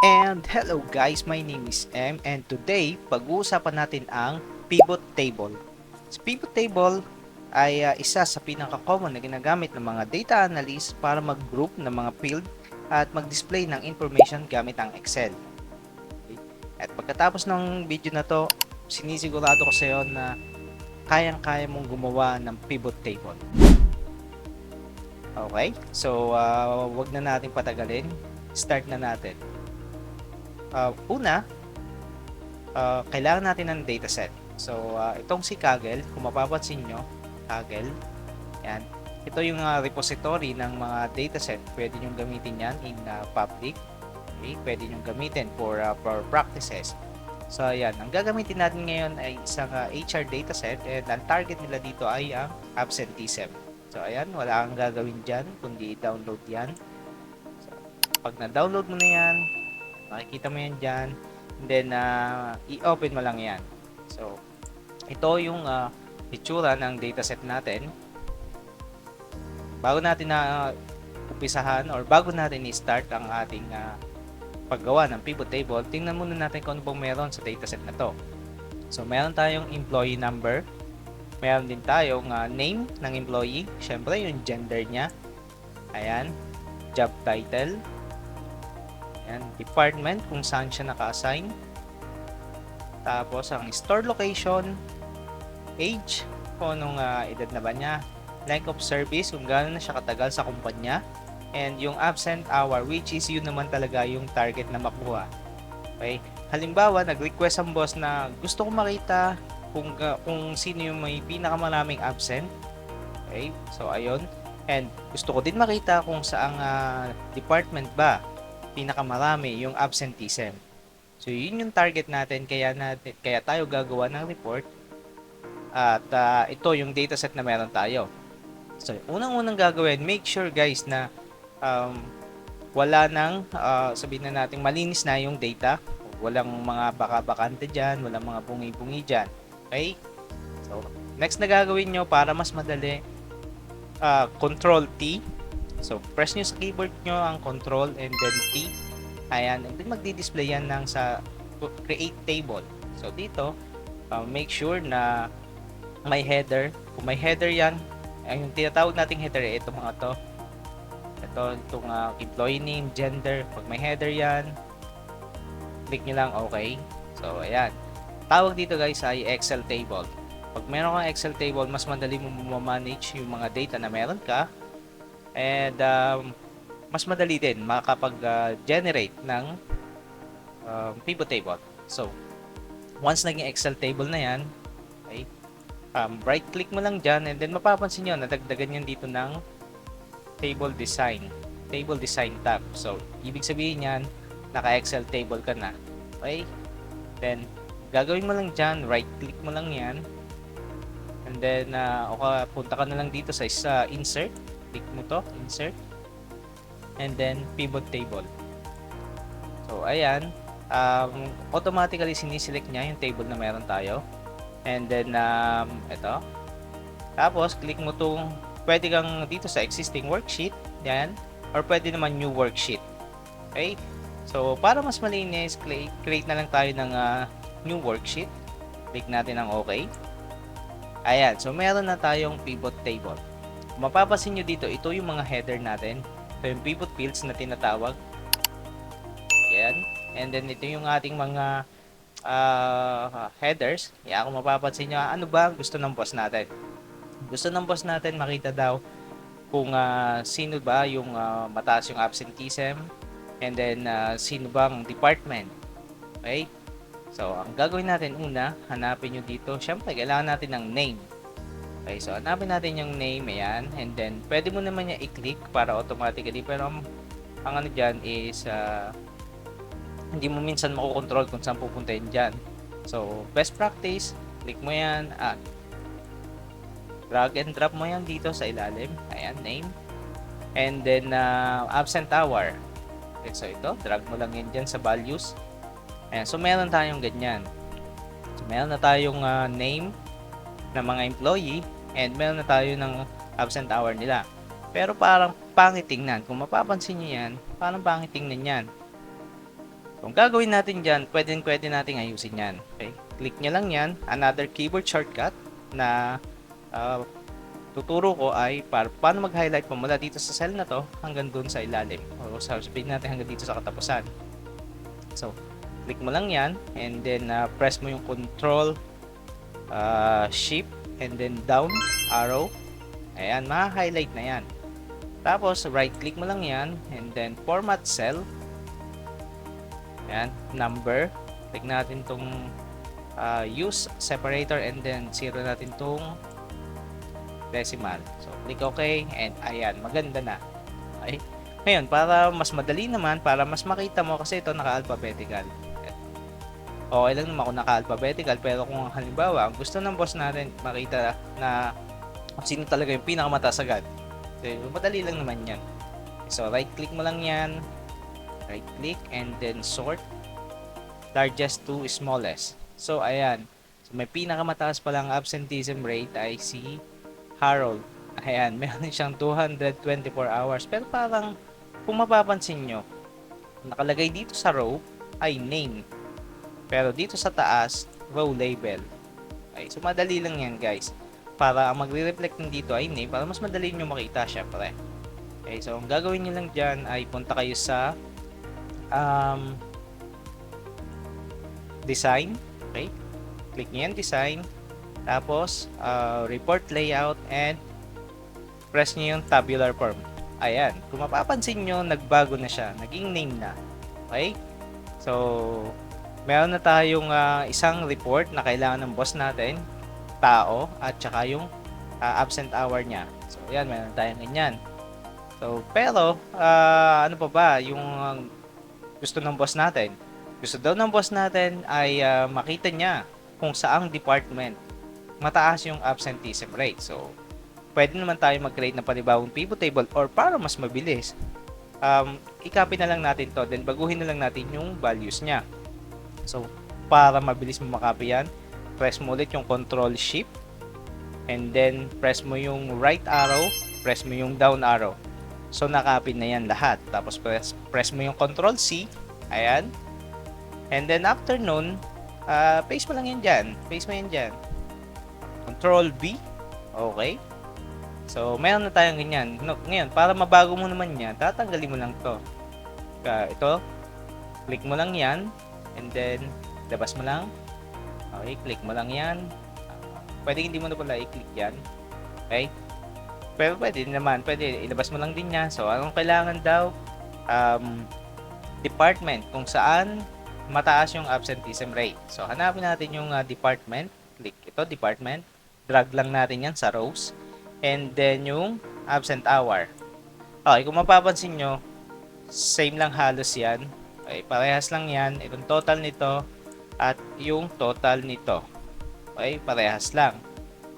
And hello guys, my name is M and today pag-uusapan natin ang pivot table. Sa pivot table ay isa sa pinaka-common na ginagamit ng mga data analyst para mag-group ng mga field at mag-display ng information gamit ang Excel. Okay? At pagkatapos ng video na to, sinisigurado ko sa iyo na kayang-kaya mong gumawa ng pivot table. Okay? So, wag na natin patagalin. Start na natin. Una, kailangan natin ng dataset. So, itong si Kaggle, kung mapapansin nyo, Kaggle, yan. Ito yung repository ng mga dataset. Pwede nyo gamitin yan in public. Okay? Pwede nyo gamitin for practices. So, ayan. Ang gagamitin natin ngayon ay isang HR dataset and ang target nila dito ay ang absenteeism. So, ayan. Wala kang gagawin dyan, kundi i-download yan. So, pag na-download mo na yan, makikita mo yan dyan. And then, i-open mo lang yan. So, ito yung itsura ng dataset natin. Bago natin na umpisahan or bago natin i-start ang ating paggawa ng pivot table, tingnan muna natin kung ano bang meron sa dataset na to. So, meron tayong employee number. Meron din tayong name ng employee. Syempre, yung gender niya. Ayan. Job title. Ayan, department kung saan siya naka-assign. Tapos ang store location, age, kung anong edad na ba niya, length of service, kung gaano na siya katagal sa kumpanya, and yung absent hour, which is yun naman talaga yung target na makuha. Okay? Halimbawa, nag-request ang boss na gusto ko makita kung sino yung may pinakamaraming absent. Okay? So, ayun. And gusto ko din makita kung saang department ba pinakamarami yung absenteeism. So, yun yung target natin, kaya tayo gagawa ng report. At ito yung dataset na meron tayo. So, unang-unang gagawin, make sure guys na wala nang, sabihin na natin, malinis na yung data. Walang mga baka-bakante dyan, walang mga bungi-bungi dyan. Okay? So, next na gagawin nyo para mas madali, Control T. So, press nyo sa keyboard nyo ang Control and then T. Ayan, and then magdi-display yan ng sa Create Table. So, dito, make sure na may header. Kung may header yan, yung tinatawag nating header, ito mga to. Itong employee name, gender. Pag may header yan, click nyo lang OK. So, ayan. Tawag dito guys ay Excel table. Pag meron kang Excel table, mas madali mo manage yung mga data na meron ka. And mas madali din makakapag-generate ng pivot table. So, once naging Excel table na yan, okay, right click mo lang dyan and then mapapansin nyo, nadagdagan yan dito ng table design tab. So, ibig sabihin yan, naka-Excel table ka na. Okay? Then, gagawin mo lang dyan, right click mo lang yan. And then, punta ka na lang dito sa insert. Click mo to, insert. And then, pivot table. So, ayan. Automatically, siniselect niya yung table na meron tayo. And then, ito. Tapos, click mo itong, pwede kang dito sa existing worksheet. Yan. Or pwede naman new worksheet. Okay? So, para mas malinis, create na lang tayo ng new worksheet. Click natin ang OK. Ayan. So, meron na tayong pivot table. Kung mapapansin nyo dito, ito yung mga header natin. Ito yung pivot fields na tinatawag. Ayan. And then, ito yung ating mga headers. Kaya kung mapapansin nyo, ano ba gusto ng boss natin? Gusto ng boss natin makita daw kung sino ba yung mataas yung absenteeism. And then, sino bang department. Okay? So, ang gagawin natin una, hanapin nyo dito. Siyempre, kailangan natin ng name. Okay, so hanapin natin yung name, ayan. And then, pwede mo naman niya i-click para automatically. Pero, ang ano dyan is, hindi mo minsan makukontrol kung saan pupunta yun dyan. So, best practice, click mo yan. Drag and drop mo yan dito sa ilalim. Ayan, name. And then, absent hour. Okay, so, ito, drag mo lang yan dyan sa values. Ayan, so meron tayong ganyan. So, meron na tayong name ng mga employee and meron na tayo ng absent hour nila. Pero parang pangit tingnan. Kung mapapansin nyo yan, parang pangit tingnan yan. So, ang gagawin natin dyan, pwede natin ayusin yan. Okay? Click nyo lang yan. Another keyboard shortcut na uh, tuturo ko ay paano mag-highlight mo mula dito sa cell na to hanggang dun sa ilalim. O sabihin natin hanggang dito sa katapusan. So, click mo lang yan and then press mo yung control, shift, and then down arrow. Ayan, ma-highlight na yan. Tapos, right click mo lang yan and then format cell. Ayan, number. Click natin tong use separator and then zero natin tong decimal. So, click OK and ayan, maganda na. Okay? Ngayon, para mas madali naman, para mas makita mo kasi ito naka-alphabetical. Okay lang naman kung naka-alphabetical pero kung halimbawa, ang gusto ng boss natin makita na sino talaga yung pinakamataas agad. So, madali lang naman yan. So, right click mo lang yan. Right click and then sort largest to smallest. So, ayan. So, may pinakamataas palang absenteeism rate ay si Harold. Ayan, meron siyang 224 hours. Pero parang, kung mapapansin nyo, nakalagay dito sa row ay name. Pero dito sa taas, row label. Okay, so madali lang yan guys. Para ang magre-reflect ng dito ay name, para mas madali nyo makita syempre. Okay, so ang gagawin nyo lang dyan ay punta kayo sa design. Okay, click nyo yan, design. Tapos, report layout and press nyo yung tabular form. Ayan, kung mapapansin nyo, nagbago na siya. Naging name na. Okay? So, meron na tayong isang report na kailangan ng boss natin, tao, at saka yung absent hour niya. So, ayan, meron tayong ganyan. So, pero, ano pa ba yung gusto ng boss natin? Gusto daw ng boss natin ay makita niya kung saang department mataas yung absenteeism rate. So, pwede naman tayo mag-create ng panibagong pivot table or para mas mabilis, i-copy na lang natin to, then baguhin na lang natin yung values niya. So, para mabilis mo makopy yan, press mo ulit yung control shift and then press mo yung right arrow, press mo yung down arrow. So, nakopy na yan lahat. Tapos, press mo yung control C, ayan. And then, after nun, paste mo lang yan dyan. Paste mo yan dyan. Control B, okay. So, meron na tayong ganyan. Ngayon, para mabago mo naman yan, tatanggalin mo lang to. Ito, click mo lang yan, and then, labas mo lang. Okay, click mo lang yan. Pwede hindi mo na pala i-click yan. Okay? Pero pwede naman, pwede ilabas mo lang din yan. So, anong kailangan daw? Department, kung saan mataas yung absenteeism rate. So, hanapin natin yung department. Click ito, department. Drag lang natin yan sa rows. And then yung absent hour. Okay, kung mapapansin nyo, same lang halos yan. Okay, parehas lang yan. Itong total nito at yung total nito. Okay, parehas lang.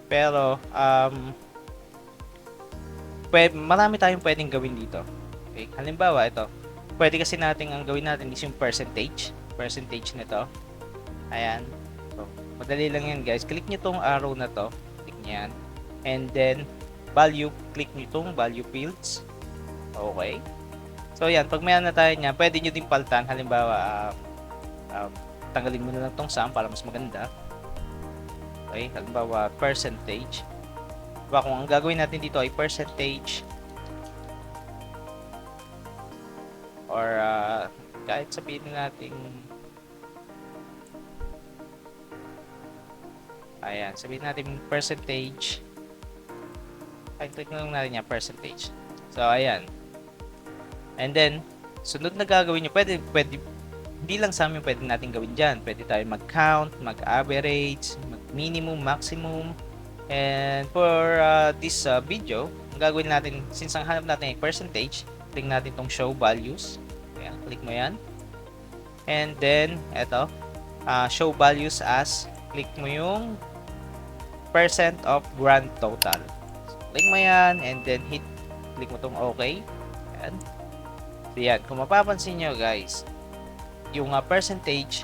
Pero, marami tayong pwedeng gawin dito. Okay, halimbawa, ito. Pwede kasi natin, ang gawin natin is yung percentage. Percentage nito. Ayan. So, madali lang yan guys. Click nyo tong arrow na to. Click nyo yan. And then, value, click nyo itong value fields. Okay. So, yan. Pag mayroon na tayo niya, pwede nyo din paltan. Halimbawa, tanggalin mo na lang itong sum para mas maganda. Okay. Halimbawa, percentage. Diba, kung ang gagawin natin dito ay percentage or kahit sabihin natin ayan, sabihin natin percentage. Ay, click na lang natin yan, percentage. So, ayan. And then, sunod na gagawin nyo, pwede, hindi lang sa amin pwede natin gawin dyan. Pwede tayo mag-count, mag-average, mag-minimum, maximum. And for this video, ang gagawin natin, since ang hanap natin ay percentage, click natin itong show values. Ayan, click mo yan. And then, eto, show values as, click mo yung percent of grand total. So, click mo yan and then click mo tong OK. Ayan. So, yan. Kung mapapansin nyo guys, yung percentage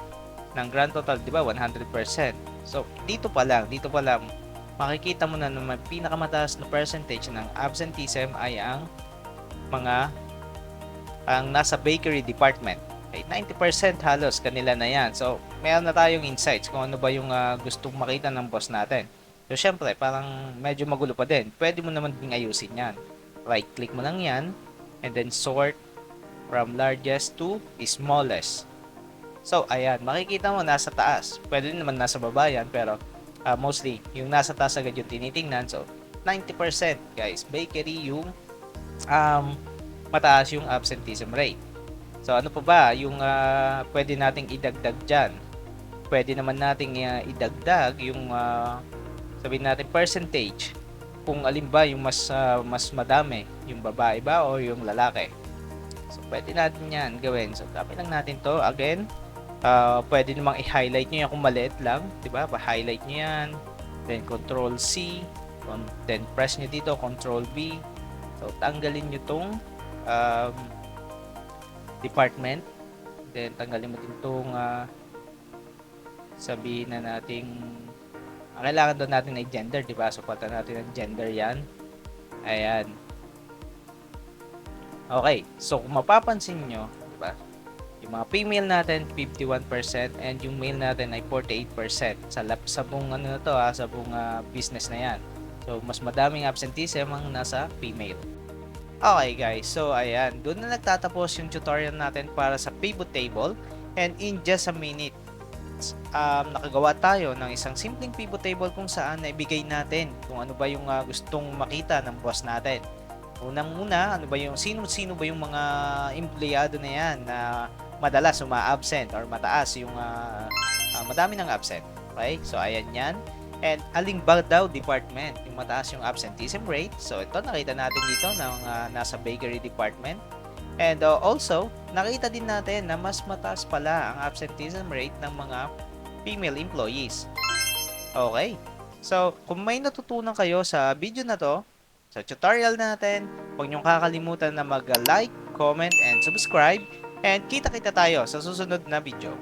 ng grand total, di ba, 100%. So, dito pa lang, makikita mo na naman pinakamataas na percentage ng absenteeism ay ang nasa bakery department. Okay, 90% halos kanila na yan. So, meron na tayong insights kung ano ba yung gustong makita ng boss natin. So, syempre, parang medyo magulo pa din. Pwede mo naman ding ayusin yan. Right-click mo lang yan, and then sort from largest to smallest. So, ayan, makikita mo nasa taas. Pwede din naman nasa baba yan, pero mostly, yung nasa taas agad yung tinitingnan. So, 90% guys, bakery yung mataas yung absenteeism rate. So, ano pa ba yung pwede nating idagdag dyan? Pwede naman nating idagdag yung sabihin natin percentage kung alin ba yung mas madami, yung babae ba o yung lalaki. So, pwede natin yan gawin. So, tapin lang natin to. Again, pwede namang i-highlight nyo yan kung maliit lang. Diba? Pa-highlight nyo yan. Then, Control C. Then, press nyo dito, Control V. So, tanggalin nyo tong department. Then, tanggalin mo din tong sabihin na nating kailangan doon natin ay gender, diba? So, pata natin ang gender yan. Ayan. Okay. So, kung mapapansin nyo, diba? Yung mga female natin, 51% and yung male natin ay 48% sa buong ano na to, sa buong business na yan. So, mas madaming absenteeism ang nasa female. Okay guys, so ayan, doon na nagtatapos yung tutorial natin para sa pivot table, and in just a minute, nakagawa tayo ng isang simpleng pivot table kung saan naibigay natin kung ano ba yung gustong makita ng boss natin. Unang-una, ano ba yung sino ba yung mga empleyado na yan na madalas uma-absent or mataas yung madami ng absent. Okay? So ayan yan. And aling ba daw department yung mataas yung absenteeism rate? So ito nakita natin dito ng nasa bakery department. And also, nakita din natin na mas mataas pala ang absenteeism rate ng mga female employees. Okay. So, kung may natutunan kayo sa video na to, sa tutorial natin, huwag niyong kakalimutan na mag-like, comment, and subscribe. And kita-kita tayo sa susunod na video.